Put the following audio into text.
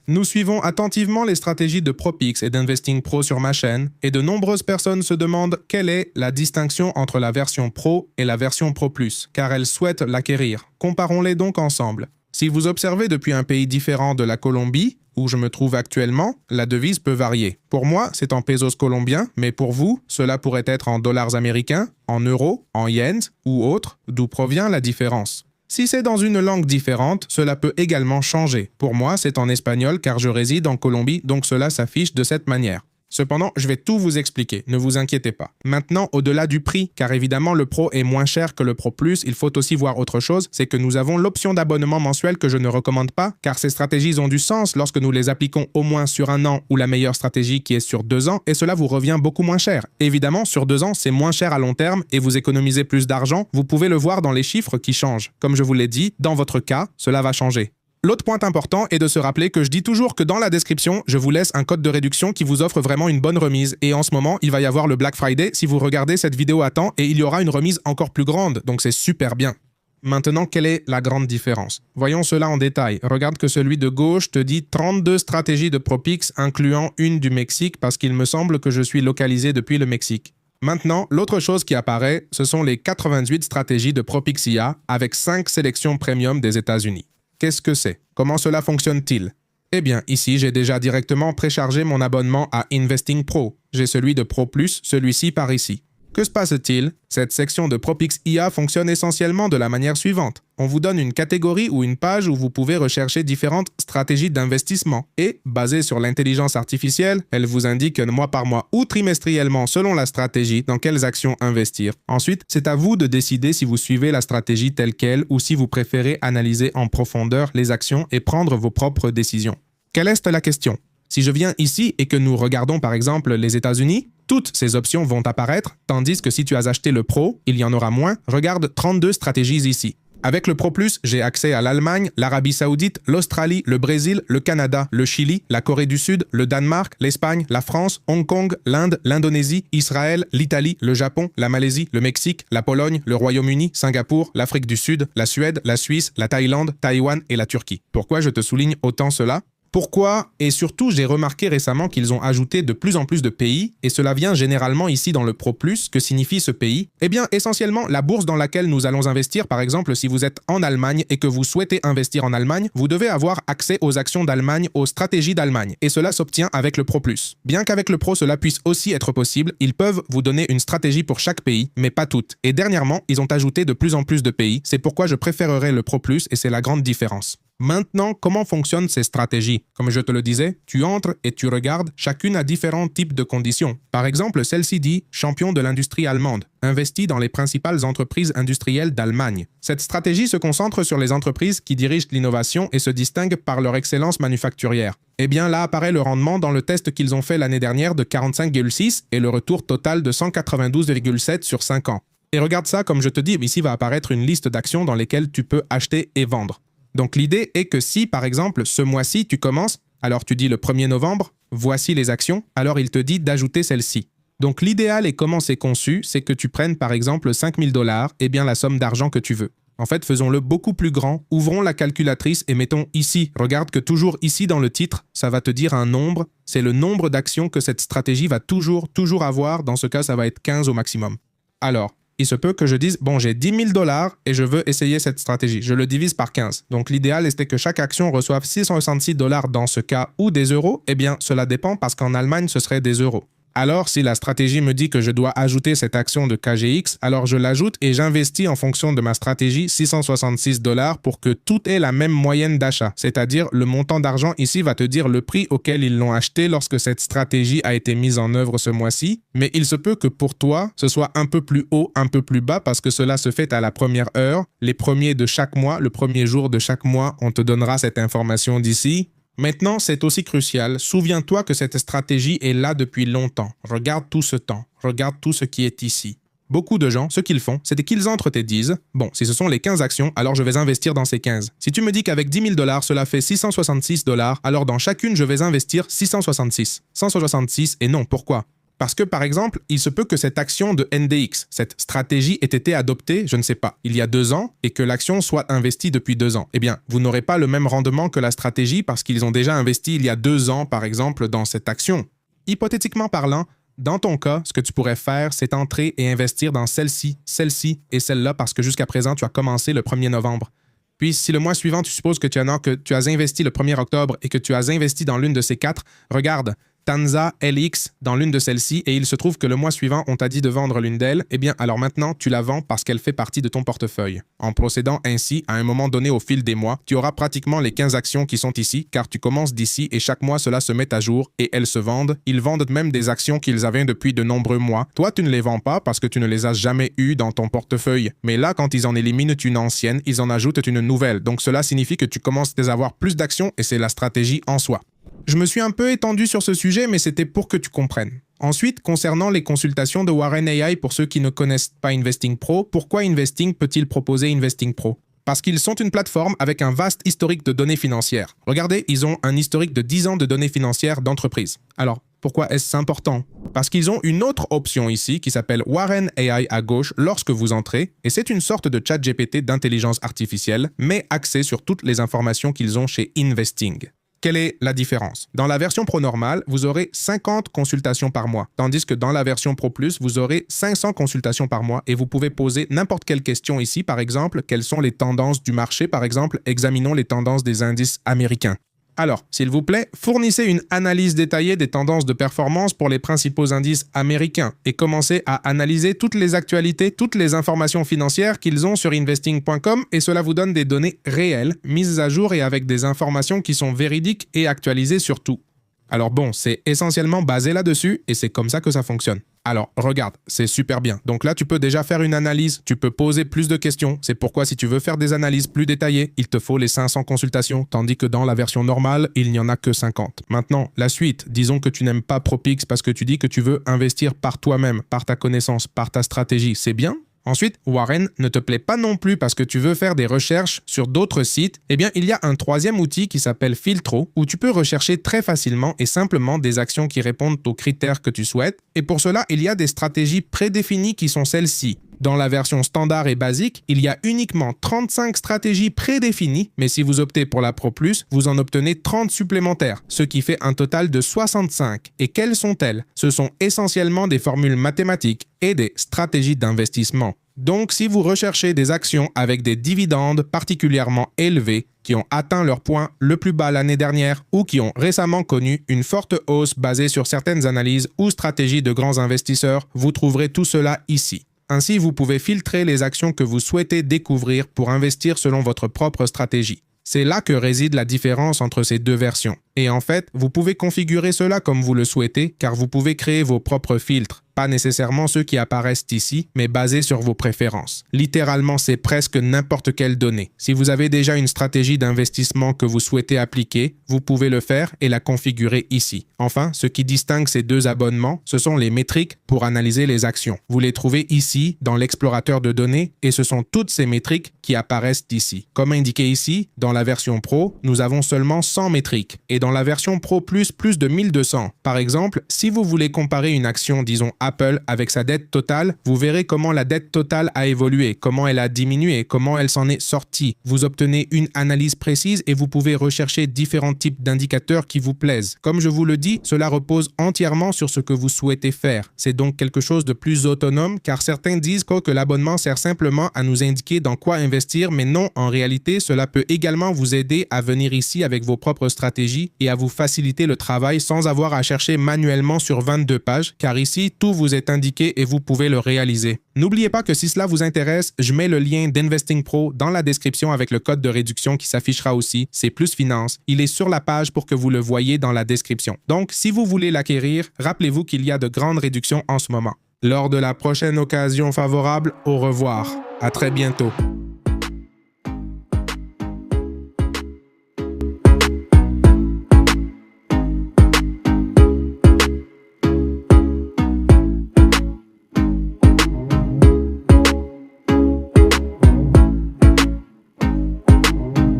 Nous suivons attentivement les stratégies de ProPix et d'Investing Pro sur ma chaîne, et de nombreuses personnes se demandent quelle est la distinction entre la version Pro et la version Pro Plus, car elles souhaitent l'acquérir. Comparons-les donc ensemble. Si vous observez depuis un pays différent de la Colombie, où je me trouve actuellement, la devise peut varier. Pour moi, c'est en pesos colombiens, mais pour vous, cela pourrait être en dollars américains, en euros, en yens ou autres, d'où provient la différence. Si c'est dans une langue différente, cela peut également changer. Pour moi, c'est en espagnol car je réside en Colombie, donc cela s'affiche de cette manière. Cependant, je vais tout vous expliquer, ne vous inquiétez pas. Maintenant, au-delà du prix, car évidemment le Pro est moins cher que le Pro Plus, il faut aussi voir autre chose, c'est que nous avons l'option d'abonnement mensuel que je ne recommande pas, car ces stratégies ont du sens lorsque nous les appliquons au moins sur 1 an ou la meilleure stratégie qui est sur 2 ans, et cela vous revient beaucoup moins cher. Évidemment, sur 2 ans, c'est moins cher à long terme et vous économisez plus d'argent, vous pouvez le voir dans les chiffres qui changent. Comme je vous l'ai dit, dans votre cas, cela va changer. L'autre point important est de se rappeler que je dis toujours que dans la description, je vous laisse un code de réduction qui vous offre vraiment une bonne remise. Et en ce moment, il va y avoir le Black Friday si vous regardez cette vidéo à temps et il y aura une remise encore plus grande, donc c'est super bien. Maintenant, quelle est la grande différence? Voyons cela en détail. Regarde que celui de gauche te dit 32 stratégies de ProPix incluant une du Mexique parce qu'il me semble que je suis localisé depuis le Mexique. Maintenant, l'autre chose qui apparaît, ce sont les 88 stratégies de ProPix IA avec 5 sélections premium des États-Unis. Qu'est-ce que c'est? Comment cela fonctionne-t-il? Eh bien, ici, j'ai déjà directement préchargé mon abonnement à Investing Pro. J'ai celui de Pro Plus, celui-ci par ici. Que se passe-t-il? Cette section de ProPix IA fonctionne essentiellement de la manière suivante. On vous donne une catégorie ou une page où vous pouvez rechercher différentes stratégies d'investissement. Et, basée sur l'intelligence artificielle, elle vous indique mois par mois ou trimestriellement selon la stratégie dans quelles actions investir. Ensuite, c'est à vous de décider si vous suivez la stratégie telle qu'elle ou si vous préférez analyser en profondeur les actions et prendre vos propres décisions. Quelle est la question? Si je viens ici et que nous regardons par exemple les États-Unis, toutes ces options vont apparaître, tandis que si tu as acheté le Pro, il y en aura moins. Regarde 32 stratégies ici. Avec le Pro Plus, j'ai accès à l'Allemagne, l'Arabie Saoudite, l'Australie, le Brésil, le Canada, le Chili, la Corée du Sud, le Danemark, l'Espagne, la France, Hong Kong, l'Inde, l'Indonésie, Israël, l'Italie, le Japon, la Malaisie, le Mexique, la Pologne, le Royaume-Uni, Singapour, l'Afrique du Sud, la Suède, la Suisse, la Thaïlande, Taïwan et la Turquie. Pourquoi je te souligne autant cela? Pourquoi? Et surtout, j'ai remarqué récemment qu'ils ont ajouté de plus en plus de pays, et cela vient généralement ici dans le Pro Plus. Que signifie ce pays? Eh bien, essentiellement, la bourse dans laquelle nous allons investir, par exemple, si vous êtes en Allemagne et que vous souhaitez investir en Allemagne, vous devez avoir accès aux actions d'Allemagne, aux stratégies d'Allemagne, et cela s'obtient avec le Pro Plus. Bien qu'avec le Pro, cela puisse aussi être possible, ils peuvent vous donner une stratégie pour chaque pays, mais pas toutes. Et dernièrement, ils ont ajouté de plus en plus de pays, c'est pourquoi je préférerais le Pro Plus, et c'est la grande différence. Maintenant, comment fonctionnent ces stratégies? Comme je te le disais, tu entres et tu regardes, chacune a différents types de conditions. Par exemple, celle-ci dit « Champion de l'industrie allemande », investit dans les principales entreprises industrielles d'Allemagne. Cette stratégie se concentre sur les entreprises qui dirigent l'innovation et se distinguent par leur excellence manufacturière. Eh bien, là apparaît le rendement dans le test qu'ils ont fait l'année dernière de 45,6 et le retour total de 192,7 sur 5 ans. Et regarde ça, comme je te dis, ici va apparaître une liste d'actions dans lesquelles tu peux acheter et vendre. Donc l'idée est que si, par exemple, ce mois-ci, tu commences, alors tu dis le 1er novembre, voici les actions, alors il te dit d'ajouter celle-ci. Donc l'idéal et comment c'est conçu, c'est que tu prennes par exemple 5 000 $, et bien la somme d'argent que tu veux. En fait, faisons-le beaucoup plus grand, ouvrons la calculatrice et mettons ici. Regarde que toujours ici dans le titre, ça va te dire un nombre, c'est le nombre d'actions que cette stratégie va toujours avoir, dans ce cas ça va être 15 au maximum. Alors, il se peut que je dise, bon, j'ai 10 000 $ et je veux essayer cette stratégie. Je le divise par 15. Donc, l'idéal était que chaque action reçoive 666 $ dans ce cas ou des euros. Eh bien, cela dépend parce qu'en Allemagne, ce serait des euros. Alors, si la stratégie me dit que je dois ajouter cette action de KGX, alors je l'ajoute et j'investis en fonction de ma stratégie 666 $ pour que tout ait la même moyenne d'achat. C'est-à-dire, le montant d'argent ici va te dire le prix auquel ils l'ont acheté lorsque cette stratégie a été mise en œuvre ce mois-ci. Mais il se peut que pour toi, ce soit un peu plus haut, un peu plus bas parce que cela se fait à la première heure. Les premiers de chaque mois, le premier jour de chaque mois, on te donnera cette information d'ici. Maintenant, c'est aussi crucial, souviens-toi que cette stratégie est là depuis longtemps. Regarde tout ce temps, regarde tout ce qui est ici. Beaucoup de gens, ce qu'ils font, c'est qu'ils entrent et disent « Bon, si ce sont les 15 actions, alors je vais investir dans ces 15. Si tu me dis qu'avec 10 000 $, cela fait 666 $, alors dans chacune, je vais investir 666. 166 et non, pourquoi? Parce que, par exemple, il se peut que cette action de NDX, cette stratégie ait été adoptée, je ne sais pas, il y a 2 ans et que l'action soit investie depuis 2 ans. Eh bien, vous n'aurez pas le même rendement que la stratégie parce qu'ils ont déjà investi il y a 2 ans, par exemple, dans cette action. Hypothétiquement parlant, dans ton cas, ce que tu pourrais faire, c'est entrer et investir dans celle-ci et celle-là parce que jusqu'à présent, tu as commencé le 1er novembre. Puis, si le mois suivant, tu supposes que tu as investi le 1er octobre et que tu as investi dans l'une de ces 4, regarde, Tanza, LX dans l'une de celles-ci et il se trouve que le mois suivant, on t'a dit de vendre l'une d'elles, eh bien alors maintenant, tu la vends parce qu'elle fait partie de ton portefeuille. En procédant ainsi, à un moment donné au fil des mois, tu auras pratiquement les 15 actions qui sont ici car tu commences d'ici et chaque mois cela se met à jour et elles se vendent. Ils vendent même des actions qu'ils avaient depuis de nombreux mois. Toi, tu ne les vends pas parce que tu ne les as jamais eues dans ton portefeuille. Mais là, quand ils en éliminent une ancienne, ils en ajoutent une nouvelle. Donc cela signifie que tu commences à avoir plus d'actions et c'est la stratégie en soi. Je me suis un peu étendu sur ce sujet, mais c'était pour que tu comprennes. Ensuite, concernant les consultations de Warren AI pour ceux qui ne connaissent pas Investing Pro, pourquoi Investing peut-il proposer Investing Pro? Parce qu'ils sont une plateforme avec un vaste historique de données financières. Regardez, ils ont un historique de 10 ans de données financières d'entreprise. Alors, pourquoi est-ce important? Parce qu'ils ont une autre option ici qui s'appelle Warren AI à gauche lorsque vous entrez, et c'est une sorte de chat GPT d'intelligence artificielle, mais axé sur toutes les informations qu'ils ont chez Investing. Quelle est la différence? Dans la version Pro normale, vous aurez 50 consultations par mois, tandis que dans la version Pro Plus, vous aurez 500 consultations par mois et vous pouvez poser n'importe quelle question ici, par exemple, quelles sont les tendances du marché, par exemple, examinons les tendances des indices américains. Alors, s'il vous plaît, fournissez une analyse détaillée des tendances de performance pour les principaux indices américains et commencez à analyser toutes les actualités, toutes les informations financières qu'ils ont sur investing.com et cela vous donne des données réelles, mises à jour et avec des informations qui sont véridiques et actualisées surtout. Alors bon, c'est essentiellement basé là-dessus et c'est comme ça que ça fonctionne. Alors, regarde, c'est super bien. Donc là, tu peux déjà faire une analyse, tu peux poser plus de questions. C'est pourquoi si tu veux faire des analyses plus détaillées, il te faut les 500 consultations, tandis que dans la version normale, il n'y en a que 50. Maintenant, la suite, disons que tu n'aimes pas ProPix parce que tu dis que tu veux investir par toi-même, par ta connaissance, par ta stratégie. C'est bien? Ensuite, Warren ne te plaît pas non plus parce que tu veux faire des recherches sur d'autres sites, eh bien il y a un troisième outil qui s'appelle Filtro où tu peux rechercher très facilement et simplement des actions qui répondent aux critères que tu souhaites et pour cela il y a des stratégies prédéfinies qui sont celles-ci. Dans la version standard et basique, il y a uniquement 35 stratégies prédéfinies, mais si vous optez pour la Pro Plus, vous en obtenez 30 supplémentaires, ce qui fait un total de 65. Et quelles sont-elles? Ce sont essentiellement des formules mathématiques et des stratégies d'investissement. Donc, si vous recherchez des actions avec des dividendes particulièrement élevés, qui ont atteint leur point le plus bas l'année dernière ou qui ont récemment connu une forte hausse basée sur certaines analyses ou stratégies de grands investisseurs, vous trouverez tout cela ici. Ainsi, vous pouvez filtrer les actions que vous souhaitez découvrir pour investir selon votre propre stratégie. C'est là que réside la différence entre ces deux versions. Et en fait, vous pouvez configurer cela comme vous le souhaitez, car vous pouvez créer vos propres filtres. Pas nécessairement ceux qui apparaissent ici, mais basés sur vos préférences. Littéralement, c'est presque n'importe quelle donnée. Si vous avez déjà une stratégie d'investissement que vous souhaitez appliquer, vous pouvez le faire et la configurer ici. Enfin, ce qui distingue ces deux abonnements, ce sont les métriques pour analyser les actions. Vous les trouvez ici, dans l'explorateur de données, et ce sont toutes ces métriques qui apparaissent ici. Comme indiqué ici, dans la version Pro, nous avons seulement 100 métriques, et dans la version Pro Plus, plus de 1200. Par exemple, si vous voulez comparer une action, disons Apple, avec sa dette totale, vous verrez comment la dette totale a évolué, comment elle a diminué, comment elle s'en est sortie. Vous obtenez une analyse précise et vous pouvez rechercher différents types d'indicateurs qui vous plaisent. Comme je vous le dis, cela repose entièrement sur ce que vous souhaitez faire. C'est donc quelque chose de plus autonome car certains disent que l'abonnement sert simplement à nous indiquer dans quoi investir, mais non, en réalité, cela peut également vous aider à venir ici avec vos propres stratégies et à vous faciliter le travail sans avoir à chercher manuellement sur 22 pages, car ici, tout vous est indiqué et vous pouvez le réaliser. N'oubliez pas que si cela vous intéresse, je mets le lien d'Investing Pro dans la description avec le code de réduction qui s'affichera aussi, c'est Plus Finance. Il est sur la page pour que vous le voyez dans la description. Donc, si vous voulez l'acquérir, rappelez-vous qu'il y a de grandes réductions en ce moment. Lors de la prochaine occasion favorable, au revoir. À très bientôt.